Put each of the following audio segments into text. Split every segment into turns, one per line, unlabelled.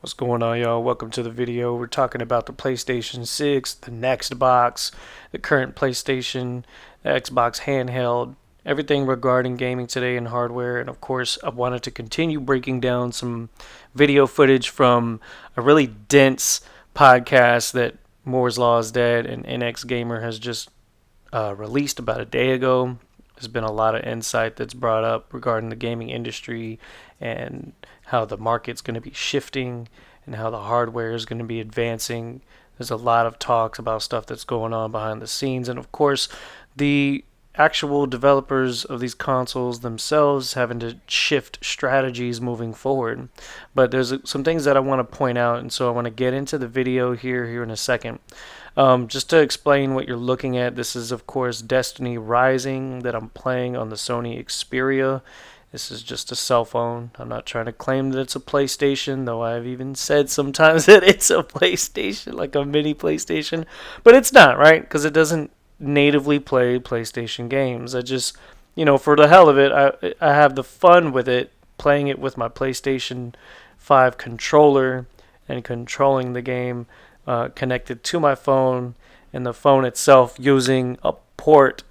What's going on, y'all? Welcome to the video. We're talking about the PlayStation 6, the Xbox, the current PlayStation, the Xbox handheld, everything regarding gaming today and hardware. And of course, I wanted to continue breaking down some video footage from a really dense podcast that Moore's Law is Dead and NX Gamer has just released about a day ago. There's been a lot of insight that's brought up regarding the gaming industry and how the market's going to be shifting and how the hardware is going to be advancing. There's a lot of talks about stuff that's going on behind the scenes. And of course, the actual developers of these consoles themselves having to shift strategies moving forward. But there's some things that I want to point out, and so I want to get into the video here in a second. Just to explain what you're looking at, this is of course Destiny Rising that I'm playing on the Sony Xperia. This is just a cell phone. I'm not trying to claim that it's a PlayStation, though I've even said sometimes that it's a PlayStation, like a mini PlayStation. But it's not, right? Because it doesn't natively play PlayStation games. I just, for the hell of it, I have the fun with it, playing it with my PlayStation 5 controller and controlling the game connected to my phone, and the phone itself using a port,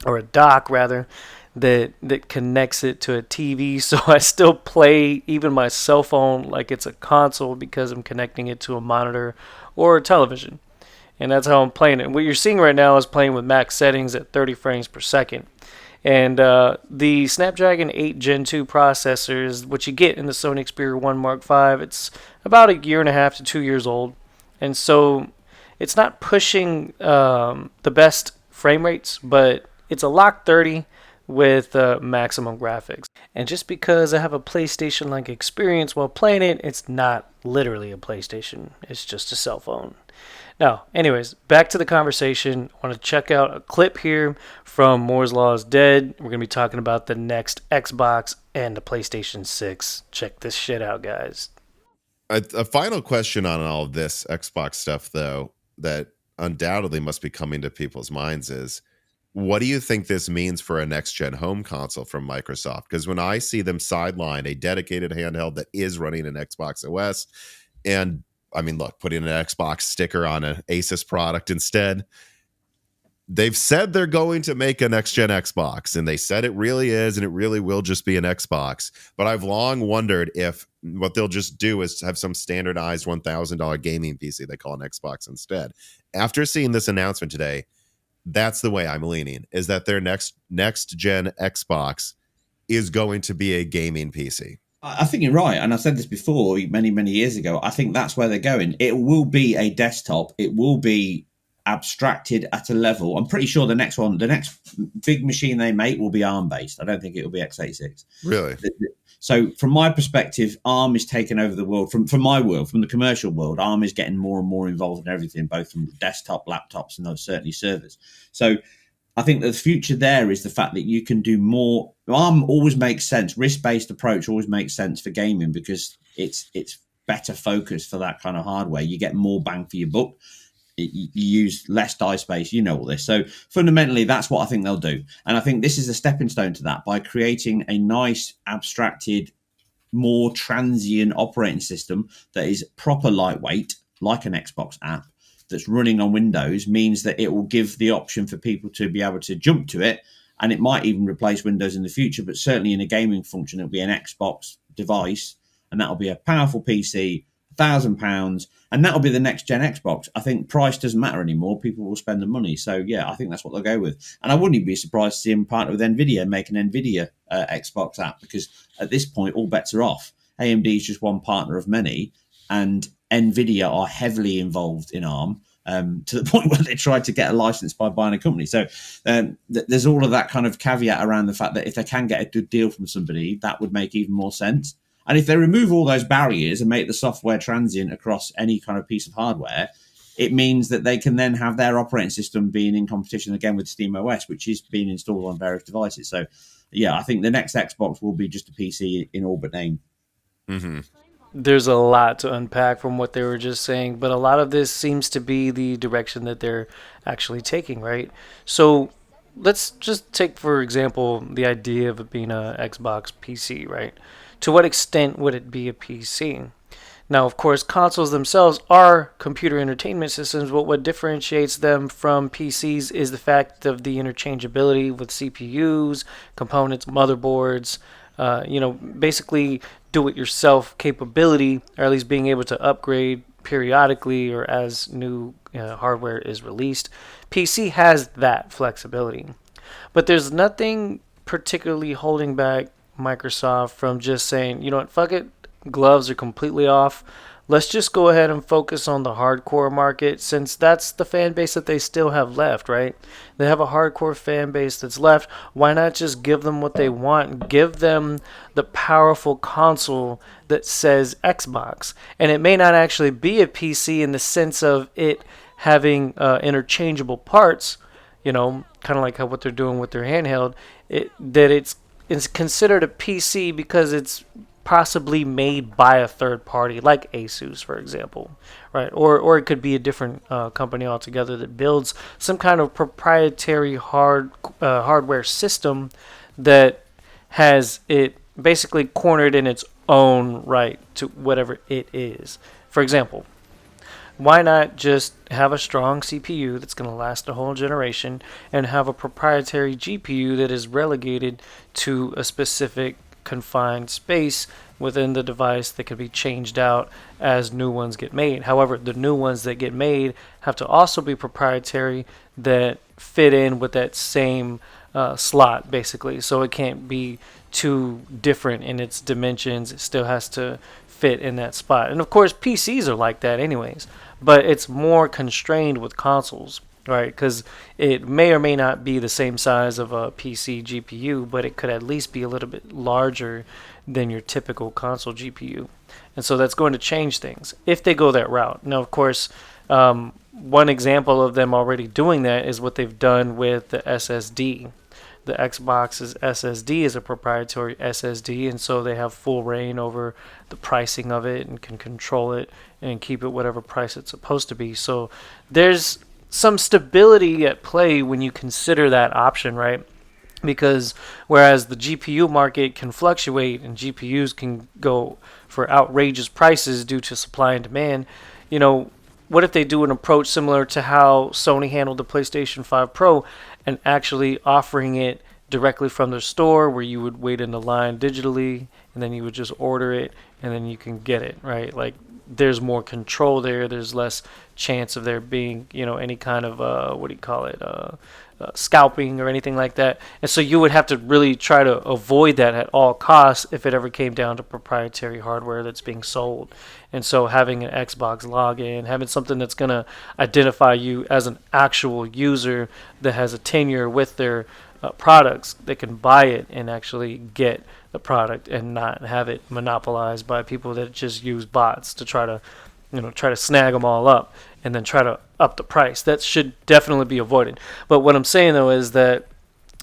or a dock rather, that connects it to a TV. So I still play even my cell phone like it's a console because I'm connecting it to a monitor or a television. And that's how I'm playing it. And what you're seeing right now is playing with max settings at 30 frames per second. And the Snapdragon 8 Gen 2 processor is what you get in the Sony Xperia 1 Mark V. It's about a year and a half to 2 years old. And so it's not pushing the best frame rates, but it's a lock 30 with maximum graphics. And just because I have a PlayStation-like experience while playing it, it's not literally a PlayStation. It's just a cell phone. Now, anyways, back to the conversation. I want to check out a clip here from Moore's Law is Dead. We're going to be talking about the next Xbox and the PlayStation 6. Check this shit out, guys.
A final question on all of this Xbox stuff, though, that undoubtedly must be coming to people's minds is, what do you think this means for a next-gen home console from Microsoft? Because when I see them sideline a dedicated handheld that is running an Xbox OS, and, I mean, look, putting an Xbox sticker on an Asus product instead, they've said they're going to make a next-gen Xbox, and they said it really is, and it really will just be an Xbox. But I've long wondered if what they'll just do is have some standardized $1,000 gaming PC they call an Xbox instead. After seeing this announcement today, that's the way I'm leaning, is that their next-gen Xbox is going to be a gaming PC.
I think you're right, and I said this before many years ago. I think that's where they're going. It will be a desktop. It will be abstracted at a level. I'm pretty sure the next big machine they make will be ARM based. I don't think it will be x86.
Really?
So from my perspective, ARM is taking over the world. From my world, from the commercial world, ARM is getting more and more involved in everything, both from desktop, laptops, and certainly servers. So I think that the future there is the fact that you can do more. ARM always makes sense. Risk-based approach always makes sense for gaming because it's better focused for that kind of hardware. You get more bang for your buck. You use less die space, all this. So fundamentally, that's what I think they'll do. And I think this is a stepping stone to that by creating a nice, abstracted, more transient operating system that is proper lightweight, like an Xbox app, that's running on Windows, means that it will give the option for people to be able to jump to it. And it might even replace Windows in the future, but certainly in a gaming function, it'll be an Xbox device, and that'll be a powerful PC, £1,000, and that'll be the next gen Xbox. I think price doesn't matter anymore. People will spend the money. So yeah, I think that's what they'll go with. And I wouldn't even be surprised to see them partner with Nvidia, make an Nvidia Xbox app, because at this point, all bets are off. AMD is just one partner of many, and Nvidia are heavily involved in ARM. To the point where they tried to get a license by buying a company. So there's all of that kind of caveat around the fact that if they can get a good deal from somebody, that would make even more sense. And if they remove all those barriers and make the software transient across any kind of piece of hardware, it means that they can then have their operating system being in competition again with SteamOS, which is being installed on various devices. So, yeah, I think the next Xbox will be just a PC in all but name.
Mm-hmm.
There's a lot to unpack from what they were just saying, but a lot of this seems to be the direction that they're actually taking, right? So let's just take, for example, the idea of it being a Xbox PC, right? To what extent would it be a PC? Now, of course, consoles themselves are computer entertainment systems, but what differentiates them from PCs is the fact of the interchangeability with CPUs, components, motherboards, basically do-it-yourself capability, or at least being able to upgrade periodically or as new hardware is released. PC has that flexibility. But there's nothing particularly holding back Microsoft from just saying, you know what, fuck it, gloves are completely off. Let's just go ahead and focus on the hardcore market, since that's the fan base that they still have left, right? They have a hardcore fan base that's left. Why not just give them what they want? Give them the powerful console that says Xbox. And it may not actually be a PC in the sense of it having interchangeable parts, kind of like what they're doing with their handheld, it's considered a PC because it's possibly made by a third party, like Asus, for example, right? Or it could be a different company altogether that builds some kind of proprietary hardware system that has it basically cornered in its own right to whatever it is. For example, why not just have a strong CPU that's going to last a whole generation and have a proprietary GPU that is relegated to a specific confined space within the device that can be changed out as new ones get made? However, the new ones that get made have to also be proprietary that fit in with that same slot, basically. So it can't be too different in its dimensions. It still has to fit in that spot. And of course, PCs are like that anyways, but it's more constrained with consoles, right? Because it may or may not be the same size of a PC GPU, but it could at least be a little bit larger than your typical console GPU. And so that's going to change things if they go that route. Now, of course, one example of them already doing that is what they've done with the SSD. The Xbox's SSD is a proprietary SSD, and so they have full reign over the pricing of it and can control it and keep it whatever price it's supposed to be. So there's some stability at play when you consider that option, right? Because whereas the GPU market can fluctuate and GPUs can go for outrageous prices due to supply and demand, what if they do an approach similar to how Sony handled the PlayStation 5 Pro and actually offering it directly from their store, where you would wait in the line digitally and then you would just order it and then you can get it, right? Like, there's more control there. There's less chance of there being, any kind of, scalping or anything like that. And so you would have to really try to avoid that at all costs if it ever came down to proprietary hardware that's being sold. And so having an Xbox login, having something that's going to identify you as an actual user that has a tenure with their products, that can buy it and actually get the product and not have it monopolized by people that just use bots to try to snag them all up and then try to up the price. That should definitely be avoided. But what I'm saying, though, is that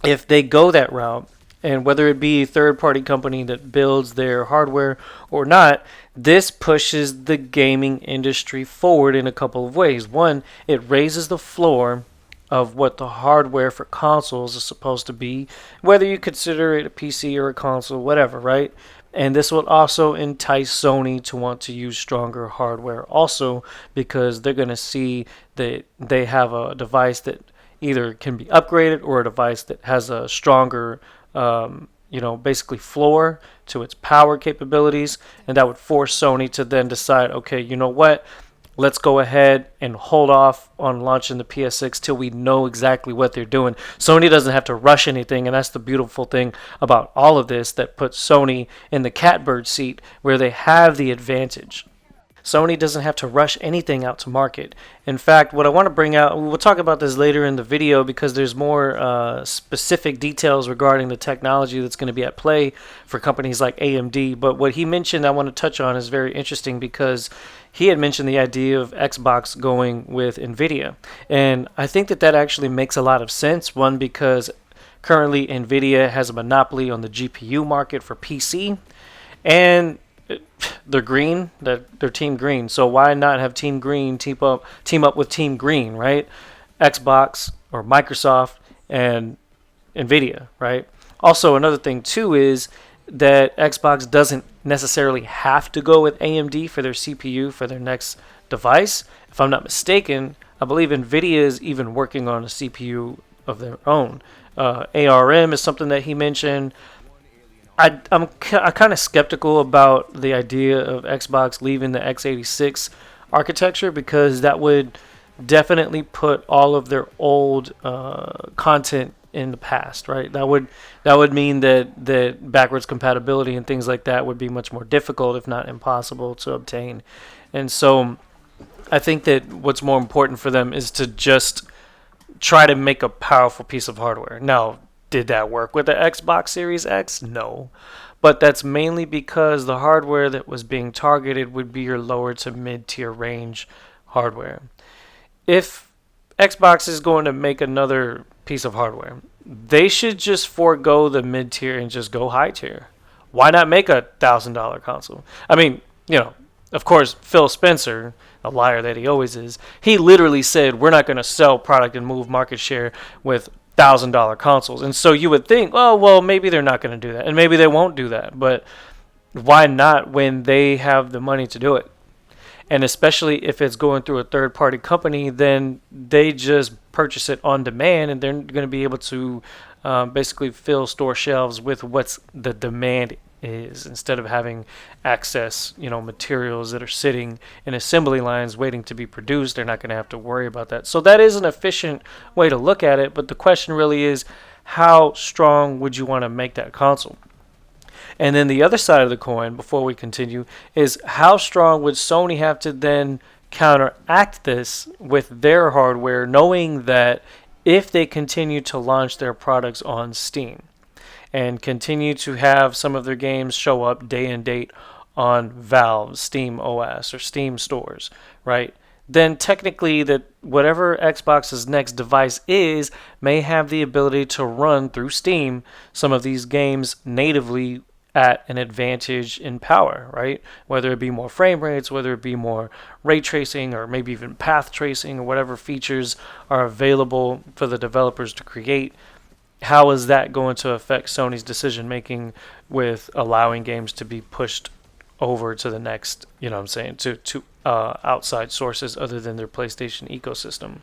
if they go that route, and whether it be a third-party company that builds their hardware or not, this pushes the gaming industry forward in a couple of ways. One, it raises the floor of what the hardware for consoles is supposed to be, whether you consider it a PC or a console, whatever, right? And this will also entice Sony to want to use stronger hardware also, because they're going to see that they have a device that either can be upgraded or a device that has a stronger, basically floor to its power capabilities. And that would force Sony to then decide, okay, you know what? Let's go ahead and hold off on launching the PS6 till we know exactly what they're doing. Sony doesn't have to rush anything, and that's the beautiful thing about all of this that puts Sony in the catbird seat where they have the advantage. Sony doesn't have to rush anything out to market. In fact, what I want to bring out, we'll talk about this later in the video because there's more specific details regarding the technology that's going to be at play for companies like AMD. But what he mentioned I want to touch on is very interesting, because he had mentioned the idea of Xbox going with Nvidia. And I think that actually makes a lot of sense. One, because currently Nvidia has a monopoly on the GPU market for PC. And they're green, they're Team Green. So why not have Team Green team up with Team Green, right? Xbox or Microsoft and Nvidia, right? Also, another thing too is that Xbox doesn't necessarily have to go with AMD for their CPU for their next device. If I'm not mistaken, I believe Nvidia is even working on a CPU of their own. ARM is something that he mentioned. I'm kind of skeptical about the idea of Xbox leaving the x86 architecture, because that would definitely put all of their old content in the past, right? That would mean that backwards compatibility and things like that would be much more difficult, if not impossible, to obtain. And so I think that what's more important for them is to just try to make a powerful piece of hardware. Now, did that work with the Xbox Series X? No. But that's mainly because the hardware that was being targeted would be your lower to mid-tier range hardware. If Xbox is going to make another piece of hardware, they should just forego the mid-tier and just go high-tier. Why not make a $1,000 console? I mean, of course, Phil Spencer, a liar that he always is, he literally said, we're not going to sell product and move market share with $1,000 consoles. And so you would think, oh, well, maybe they're not going to do that. And maybe they won't do that. But why not when they have the money to do it? And especially if it's going through a third-party company, then they just purchase it on demand, and they're going to be able to basically fill store shelves with what's the demand is, instead of having access, materials that are sitting in assembly lines waiting to be produced. They're not going to have to worry about that. So that is an efficient way to look at it. But the question really is, how strong would you want to make that console? And then the other side of the coin, before we continue, is how strong would Sony have to then counteract this with their hardware, knowing that if they continue to launch their products on Steam and continue to have some of their games show up day and date on Valve's Steam OS or Steam stores, right? Then technically that whatever Xbox's next device is may have the ability to run through Steam some of these games natively at an advantage in power, right? Whether it be more frame rates, whether it be more ray tracing, or maybe even path tracing, or whatever features are available for the developers to create. How is that going to affect Sony's decision making with allowing games to be pushed over to the next, to outside sources other than their PlayStation ecosystem?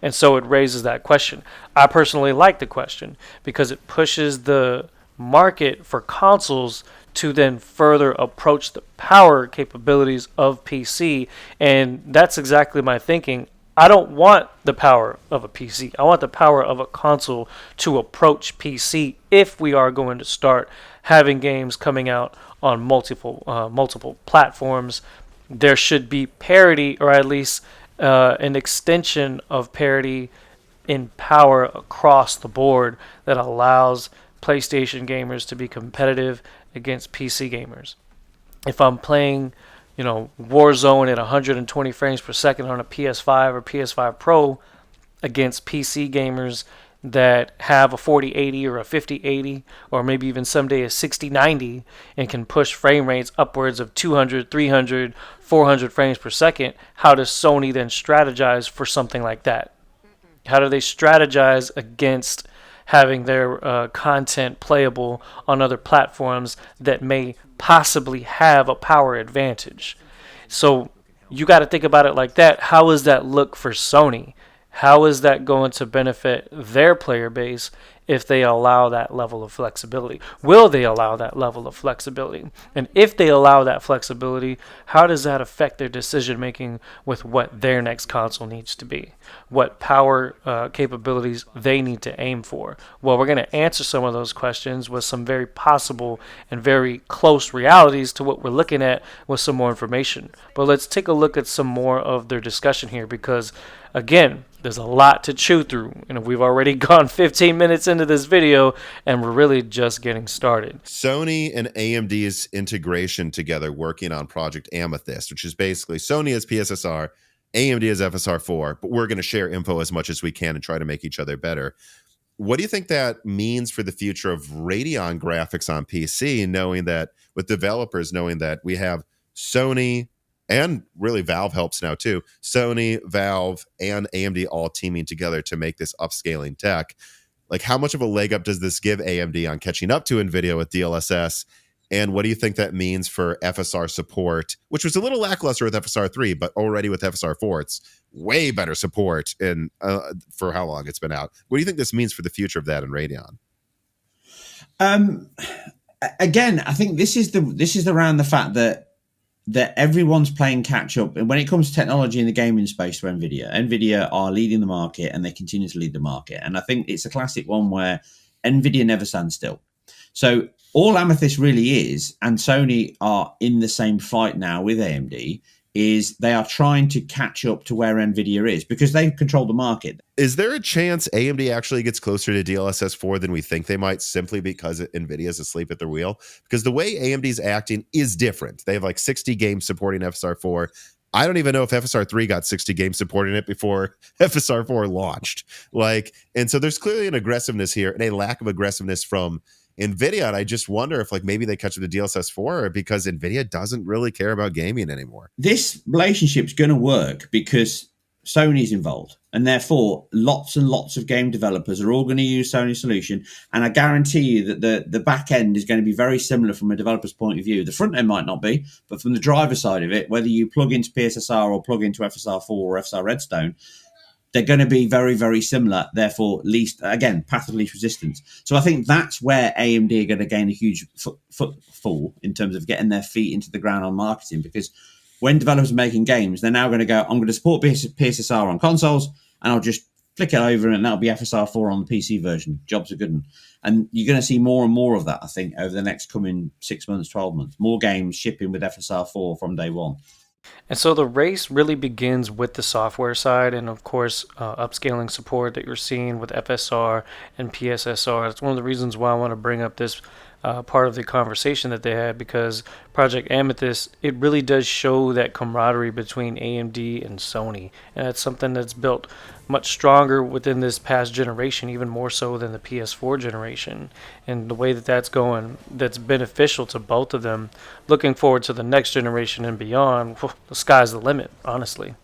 And so it raises that question. I personally like the question because it pushes the market for consoles to then further approach the power capabilities of PC. And that's exactly my thinking. I don't want the power of a PC. I want the power of a console to approach PC if we are going to start having games coming out on multiple platforms. There should be parity, or at least an extension of parity in power across the board that allows PlayStation gamers to be competitive against PC gamers. If I'm playing, Warzone at 120 frames per second on a PS5 or PS5 Pro against PC gamers that have a 4080 or a 5080 or maybe even someday a 6090 and can push frame rates upwards of 200, 300, 400 frames per second, how does Sony then strategize for something like that? How do they strategize against having their content playable on other platforms that may possibly have a power advantage? So you got to think about it like that. How does that look for Sony? How is that going to benefit their player base if they allow that level of flexibility? Will they allow that level of flexibility? And if they allow that flexibility, how does that affect their decision making with what their next console needs to be? What power capabilities they need to aim for? Well, we're going to answer some of those questions with some very possible and very close realities to what we're looking at with some more information. But let's take a look at some more of their discussion here, because again, there's a lot to chew through, and we've already gone 15 minutes into this video, and we're really just getting started.
Sony and AMD's integration together, working on Project Amethyst, which is basically Sony as PSSR, AMD as FSR4, but we're going to share info as much as we can and try to make each other better. What do you think that means for the future of Radeon graphics on PC, knowing that with developers, knowing that we have Sony, and really Valve helps now too, Sony, Valve, and AMD all teaming together to make this upscaling tech? Like, how much of a leg up does this give AMD on catching up to Nvidia with DLSS? And what do you think that means for FSR support, which was a little lackluster with FSR 3, but already with FSR 4, it's way better support in for how long it's been out. What do you think this means for the future of that in Radeon?
Again, I think this is around the fact that everyone's playing catch up. And when it comes to technology in the gaming space for Nvidia are leading the market, and they continue to lead the market. And I think it's a classic one where Nvidia never stands still. So all Amethyst really is, and Sony are in the same fight now with AMD, is they are trying to catch up to where Nvidia is because they control the market.
Is there a chance AMD actually gets closer to DLSS 4 than we think they might, simply because Nvidia is asleep at their wheel? Because the way AMD's acting is different. They have like 60 games supporting FSR 4. I don't even know if FSR 3 got 60 games supporting it before FSR 4 launched. And so there's clearly an aggressiveness here and a lack of aggressiveness from Nvidia, and I just wonder if maybe they catch up to DLSS 4 because Nvidia doesn't really care about gaming anymore.
This relationship's going to work because Sony's involved, and therefore lots and lots of game developers are all going to use Sony's solution. And I guarantee you that the back end is going to be very similar from a developer's point of view. The front end might not be, but from the driver side of it, whether you plug into PSSR or plug into FSR 4 or FSR Redstone, they're going to be very, very similar, therefore path of least resistance. So I think that's where AMD are going to gain a huge footfall in terms of getting their feet into the ground on marketing, because when developers are making games, they're now going to go, I'm going to support PSSR on consoles, and I'll just flick it over and that'll be FSR 4 on the PC version. Jobs are good. And you're going to see more and more of that, I think, over the next coming 6 months, 12 months. More games shipping with FSR 4 from day one.
And so the race really begins with the software side, and of course, upscaling support that you're seeing with FSR and PSSR. That's one of the reasons why I want to bring up this part of the conversation that they had, because Project Amethyst, it really does show that camaraderie between AMD and Sony, and that's something that's built much stronger within this past generation, even more so than the PS4 generation. And the way that that's going, that's beneficial to both of them. Looking forward to the next generation and beyond, the sky's the limit, honestly.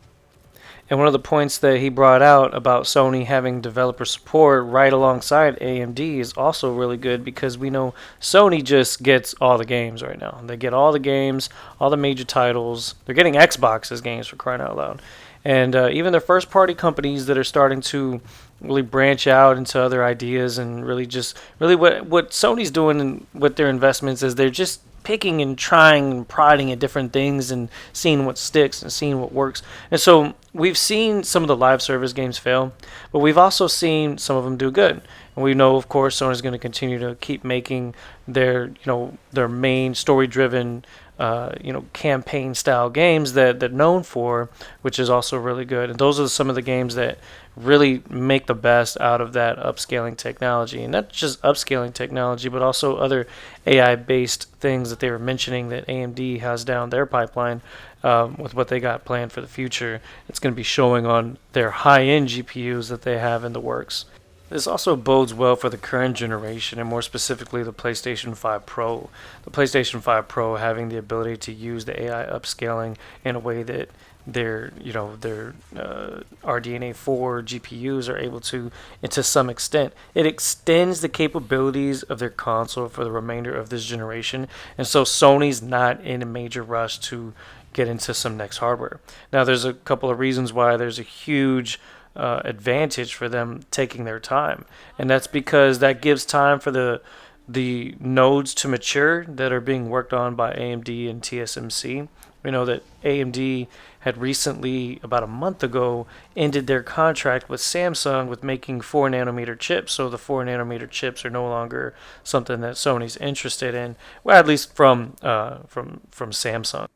And one of the points that he brought out about Sony having developer support right alongside AMD is also really good, because we know Sony just gets all the games right now. They get all the games, all the major titles. They're getting Xbox's games, for crying out loud. And even their first-party companies that are starting to really branch out into other ideas, and really what Sony's doing with their investments is they're just picking and trying and prodding at different things and seeing what sticks and seeing what works. And so we've seen some of the live service games fail, but we've also seen some of them do good. And we know, of course, Sony's going to continue to keep making their main story-driven campaign style games that they're known for, which is also really good. And those are some of the games that really make the best out of that upscaling technology. And not just upscaling technology, but also other AI based things that they were mentioning that AMD has down their pipeline, with what they got planned for the future. It's going to be showing on their high end GPUs that they have in the works. This also bodes well for the current generation, and more specifically the PlayStation 5 Pro. The PlayStation 5 Pro having the ability to use the AI upscaling in a way that their RDNA 4 GPUs are able to some extent. It extends the capabilities of their console for the remainder of this generation, and so Sony's not in a major rush to get into some next hardware. Now, there's a couple of reasons why there's a huge advantage for them taking their time, and that's because that gives time for the nodes to mature that are being worked on by AMD and TSMC. We know that AMD had recently, about a month ago, ended their contract with Samsung with making 4 nanometer chips. So the 4 nanometer chips are no longer something that Sony's interested in, well, at least from Samsung.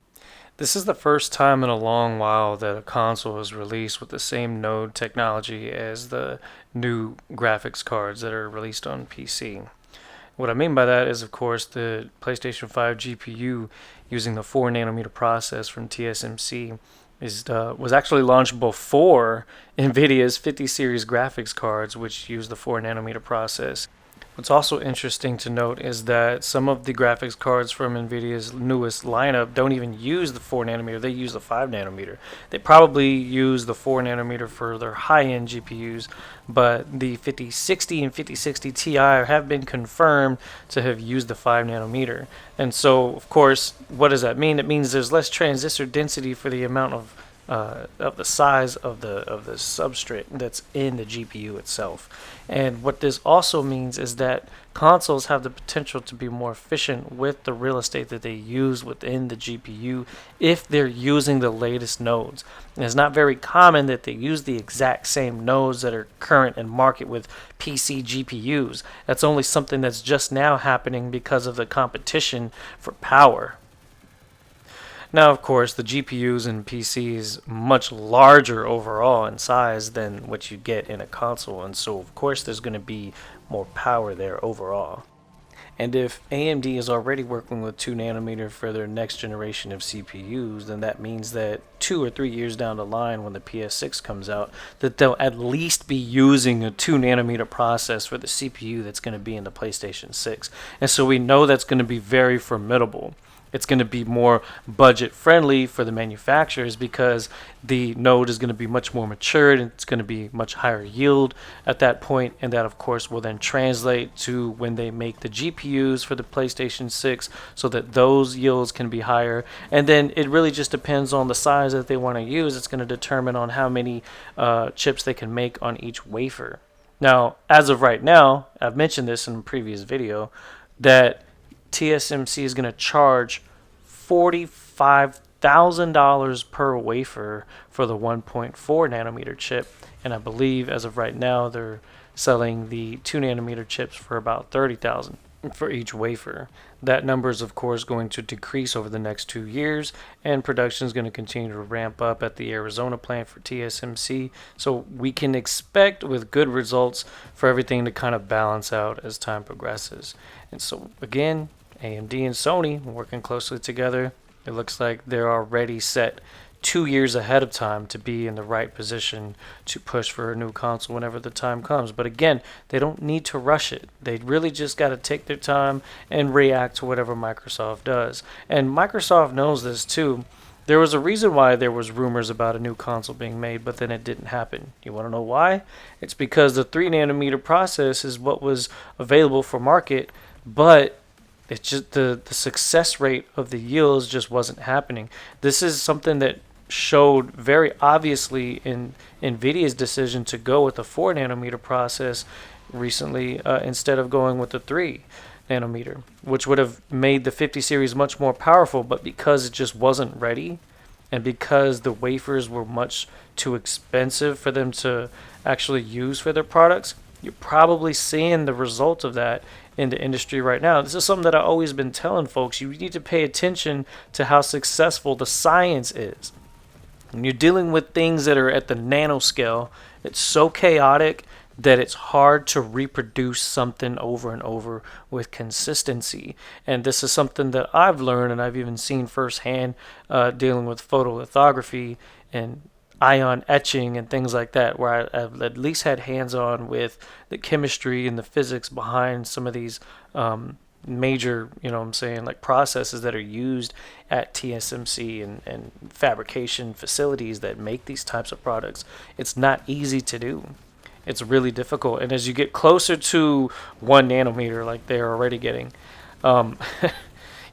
This is the first time in a long while that a console is released with the same node technology as the new graphics cards that are released on PC. What I mean by that is, of course, the PlayStation 5 GPU using the 4 nanometer process from TSMC was actually launched before Nvidia's 50 series graphics cards, which use the 4 nanometer process. What's also interesting to note is that some of the graphics cards from Nvidia's newest lineup don't even use the 4 nanometer, they use the 5 nanometer. They probably use the 4 nanometer for their high-end GPUs, but the 5060 and 5060 Ti have been confirmed to have used the 5 nanometer. And so, of course, what does that mean? It means there's less transistor density for the amount of the size of the substrate that's in the GPU itself. And what this also means is that consoles have the potential to be more efficient with the real estate that they use within the GPU if they're using the latest nodes. And it's not very common that they use the exact same nodes that are current in market with PC GPUs. That's only something that's just now happening because of the competition for power. Now, of course, the GPUs in PCs much larger overall in size than what you get in a console, and so of course there's going to be more power there overall. And if AMD is already working with 2 nanometer for their next generation of CPUs, then that means that 2 or 3 years down the line when the PS6 comes out, that they'll at least be using a 2 nanometer process for the CPU that's going to be in the PlayStation 6. And so we know that's going to be very formidable. It's going to be more budget friendly for the manufacturers because the node is going to be much more matured and it's going to be much higher yield at that point, and that of course will then translate to when they make the GPUs for the PlayStation 6 so that those yields can be higher. And then it really just depends on the size that they want to use. It's going to determine on how many chips they can make on each wafer. Now, as of right now, I've mentioned this in a previous video, that TSMC is going to charge $45,000 per wafer for the 1.4 nanometer chip, and I believe as of right now they're selling the 2 nanometer chips for about $30,000 for each wafer. That number is of course going to decrease over the next 2 years, and production is going to continue to ramp up at the Arizona plant for TSMC, so we can expect with good results for everything to kind of balance out as time progresses. And so again, AMD and Sony working closely together. It looks like they're already set 2 years ahead of time to be in the right position to push for a new console whenever the time comes. But again, they don't need to rush it. They really just got to take their time and react to whatever Microsoft does. And Microsoft knows this too. There was a reason why there was rumors about a new console being made, but then it didn't happen. You want to know why? It's because the 3 nanometer process is what was available for market, but it's just the success rate of the yields just wasn't happening. This is something that showed very obviously in Nvidia's decision to go with the 4 nanometer process recently instead of going with the 3 nanometer, which would have made the 50 series much more powerful, but because it just wasn't ready and because the wafers were much too expensive for them to actually use for their products, you're probably seeing the result of that in the industry right now. This is something that I've always been telling folks. You need to pay attention to how successful the science is. When you're dealing with things that are at the nanoscale, it's so chaotic that it's hard to reproduce something over and over with consistency. And this is something that I've learned and I've even seen firsthand dealing with photolithography and ion etching and things like that, where I've at least had hands-on with the chemistry and the physics behind some of these major, like processes that are used at TSMC and fabrication facilities that make these types of products. It's not easy to do. It's really difficult. And as you get closer to 1 nanometer, like they're already getting,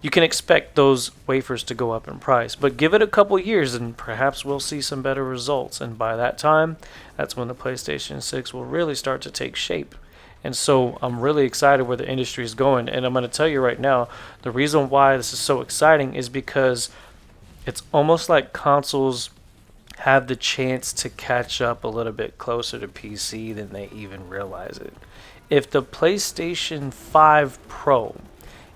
you can expect those wafers to go up in price. But give it a couple years and perhaps we'll see some better results. And by that time, that's when the PlayStation 6 will really start to take shape. And so I'm really excited where the industry is going. And I'm going to tell you right now, the reason why this is so exciting is because it's almost like consoles have the chance to catch up a little bit closer to PC than they even realize it. If the PlayStation 5 Pro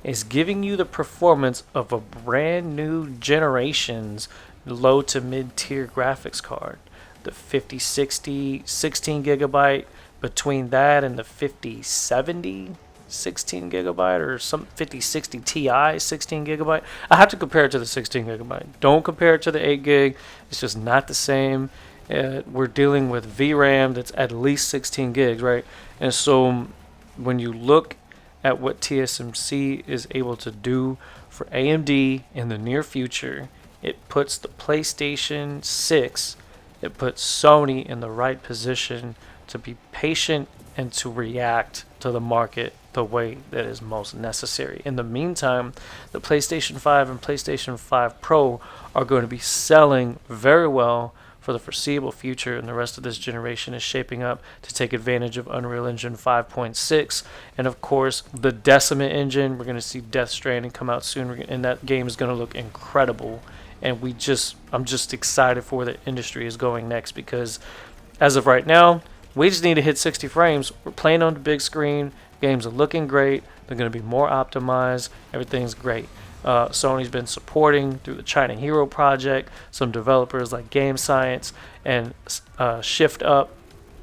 is giving you the performance of a brand new generation's low to mid tier graphics card, the 5060 16 gigabyte, between that and the 5070 16 gigabyte or some 5060 Ti 16 gigabyte. I have to compare it to the 16 gigabyte. Don't compare it to the 8 gig. It's just not the same. We're dealing with VRAM that's at least 16 gigs, right? And so when you look at what TSMC is able to do for AMD in the near future, it puts the PlayStation 6, it puts Sony in the right position to be patient and to react to the market the way that is most necessary. In the meantime, the PlayStation 5 and PlayStation 5 Pro are going to be selling very well for the foreseeable future, and the rest of this generation is shaping up to take advantage of Unreal Engine 5.6 and of course the Decima engine. We're going to see Death Stranding come out soon, and that game is going to look incredible. And I'm just excited for where the industry is going next, because as of right now, we just need to hit 60 frames. We're playing on the big screen. Games are looking great. They're going to be more optimized. Everything's great. Sony's been supporting through the China Hero project some developers like Game Science and Shift Up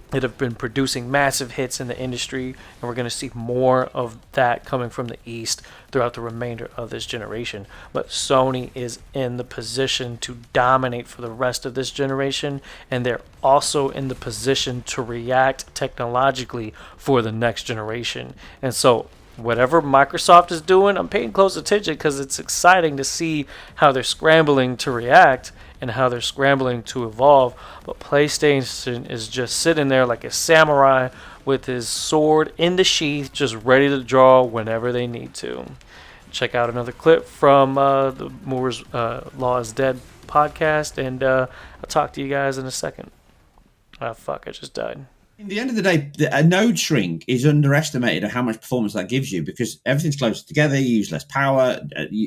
that have been producing massive hits in the industry, and we're going to see more of that coming from the East throughout the remainder of this generation. But Sony is in the position to dominate for the rest of this generation, and they're also in the position to react technologically for the next generation. And so whatever Microsoft is doing, I'm paying close attention because it's exciting to see how they're scrambling to react and how they're scrambling to evolve. But PlayStation is just sitting there like a samurai with his sword in the sheath, just ready to draw whenever they need to. Check out another clip from the Moore's Law is Dead podcast, and I'll talk to you guys in a second. I just died.
At the end of the day, a node shrink is underestimated of how much performance that gives you, because everything's closer together, you use less power,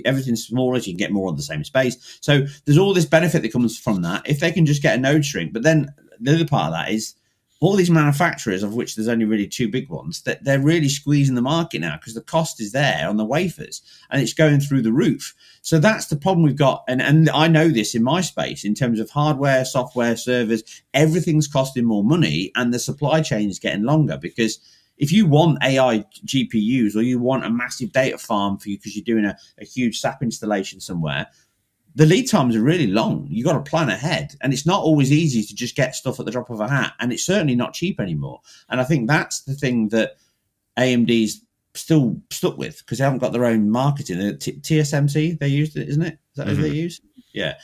everything's smaller, so you can get more on the same space. So there's all this benefit that comes from that if they can just get a node shrink. But then the other part of that is all these manufacturers, of which there's only really two big ones, that they're really squeezing the market now because the cost is there on the wafers and it's going through the roof. So that's the problem we've got. And I know this in my space in terms of hardware, software, servers, everything's costing more money and the supply chain is getting longer, because if you want AI GPUs or you want a massive data farm for you because you're doing a huge SAP installation somewhere, the lead times are really long. You got to plan ahead, and it's not always easy to just get stuff at the drop of a hat, and it's certainly not cheap anymore. And I think that's the thing that AMD's still stuck with, because they haven't got their own marketing. TSMC, they used it, isn't it? Is that who they use? Yeah.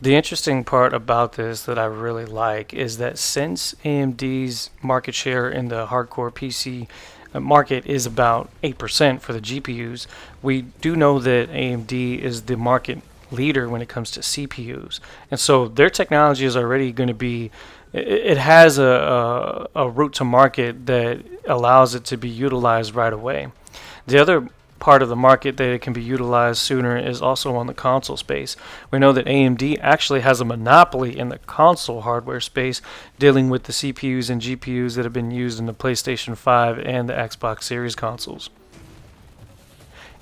The interesting part about this that I really like is that since AMD's market share in the hardcore PC market is about 8% for the GPUs, we do know that AMD is the market leader when it comes to CPUs, and so their technology is already going to be, it has a route to market that allows it to be utilized right away. The other part of the market that it can be utilized sooner is also on the console space. We know that AMD actually has a monopoly in the console hardware space, dealing with the CPUs and GPUs that have been used in the PlayStation 5 and the Xbox Series consoles.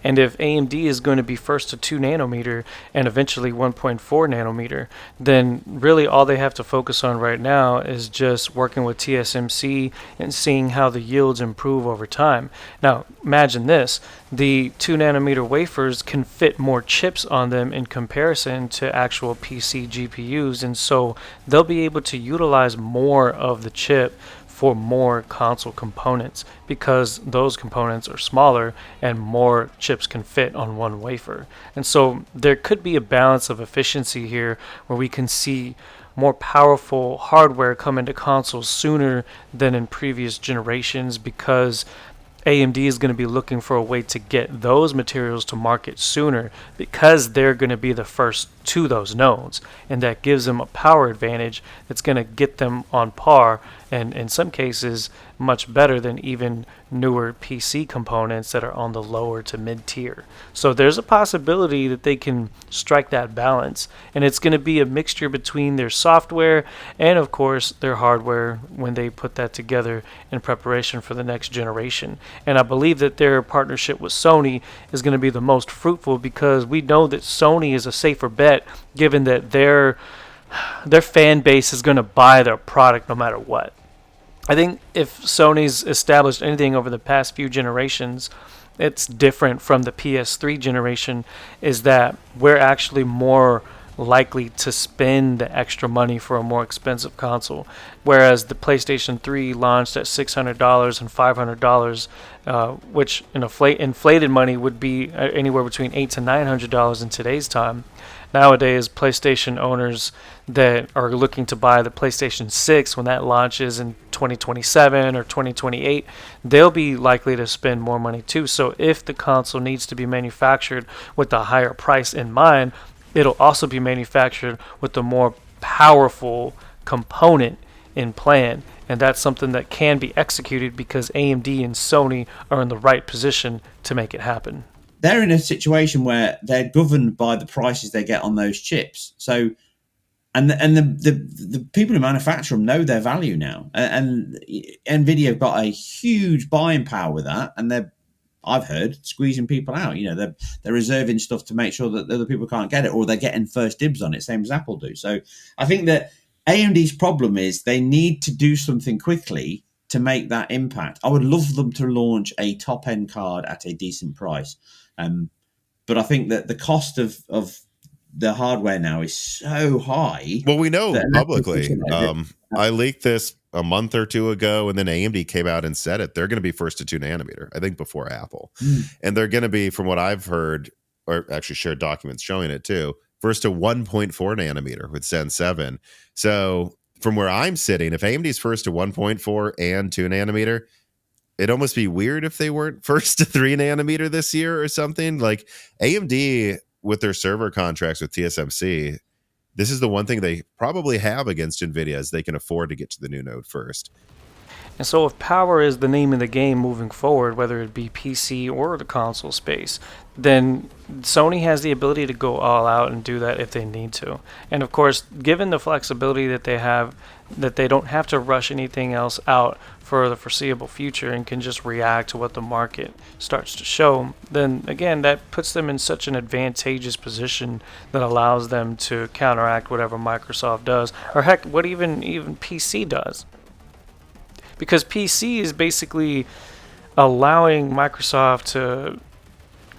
And if AMD is going to be first to 2 nanometer and eventually 1.4 nanometer, then really all they have to focus on right now is just working with TSMC and seeing how the yields improve over time. Now, imagine this. The 2 nanometer wafers can fit more chips on them in comparison to actual PC GPUs, and so they'll be able to utilize more of the chip for more console components, because those components are smaller and more chips can fit on one wafer. And so there could be a balance of efficiency here where we can see more powerful hardware come into consoles sooner than in previous generations, because AMD is going to be looking for a way to get those materials to market sooner, because they're going to be the first to those nodes, and that gives them a power advantage that's going to get them on par, and in some cases much better than even newer PC components that are on the lower to mid tier. So there's a possibility that they can strike that balance, and it's going to be a mixture between their software and of course their hardware when they put that together in preparation for the next generation. And I believe that their partnership with Sony is going to be the most fruitful, because we know that Sony is a safer bet, given that their fan base is going to buy their product no matter what. I think if Sony's established anything over the past few generations, it's different from the PS3 generation, is that we're actually more likely to spend the extra money for a more expensive console. Whereas the PlayStation 3 launched at $600 and $500, which in inflated money would be anywhere between $800 to $900 in today's time. Nowadays, PlayStation owners that are looking to buy the PlayStation 6 when that launches in 2027 or 2028, they'll be likely to spend more money too. So if the console needs to be manufactured with a higher price in mind, it'll also be manufactured with a more powerful component in plan. And that's something that can be executed because AMD and Sony are in the right position to make it happen.
They're in a situation where they're governed by the prices they get on those chips. So, and the people who manufacture them know their value now. And Nvidia have got a huge buying power with that, and I've heard, squeezing people out. They're reserving stuff to make sure that other people can't get it, or they're getting first dibs on it, same as Apple do. So I think that AMD's problem is they need to do something quickly to make that impact. I would love them to launch a top-end card at a decent price. But I think that the cost of the hardware now is so high.
Well, we know publicly. I leaked this a month or two ago, and then AMD came out and said it. They're going to be first to 2 nanometer, I think, before Apple. And they're going to be, from what I've heard, or actually shared documents showing it too, first to 1.4 nanometer with Zen 7. So from where I'm sitting, if AMD's first to 1.4 and 2 nanometer, it'd almost be weird if they weren't first to 3 nanometer this year or something. Like AMD with their server contracts with TSMC, this is the one thing they probably have against Nvidia is they can afford to get to the new node first.
And so if power is the name of the game moving forward, whether it be PC or the console space, then Sony has the ability to go all out and do that if they need to. And of course, given the flexibility that they have, that they don't have to rush anything else out for the foreseeable future and can just react to what the market starts to show, then again, that puts them in such an advantageous position that allows them to counteract whatever Microsoft does, or heck, what even PC does. Because PC is basically allowing Microsoft to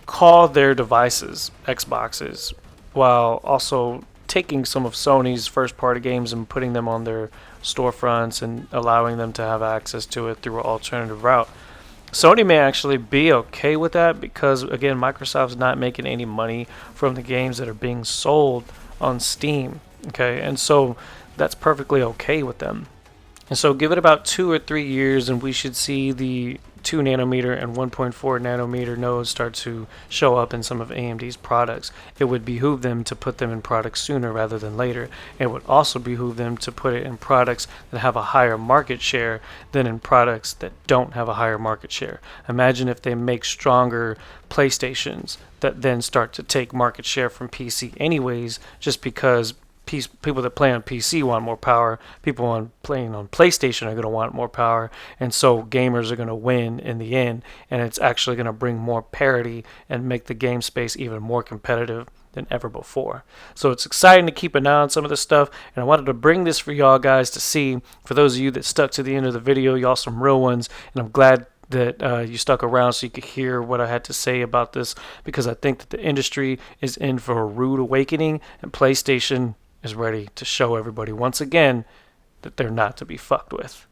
call their devices Xboxes, while also taking some of Sony's first-party games and putting them on their storefronts and allowing them to have access to it through an alternative route. Sony may actually be okay with that because, again, Microsoft's not making any money from the games that are being sold on Steam. Okay, and so that's perfectly okay with them. And so give it about 2 or 3 years and we should see the 2 nanometer and 1.4 nanometer nodes start to show up in some of AMD's products. It would behoove them to put them in products sooner rather than later. It would also behoove them to put it in products that have a higher market share than in products that don't have a higher market share. Imagine if they make stronger PlayStations that then start to take market share from PC anyways, just because people that play on PC want more power. People playing on PlayStation are going to want more power, and so gamers are going to win in the end. And it's actually going to bring more parity and make the game space even more competitive than ever before. So it's exciting to keep an eye on some of this stuff, and I wanted to bring this for y'all guys to see. For those of you that stuck to the end of the video, y'all some real ones, and I'm glad that you stuck around so you could hear what I had to say about this, because I think that the industry is in for a rude awakening, and PlayStation is ready to show everybody once again that they're not to be fucked with.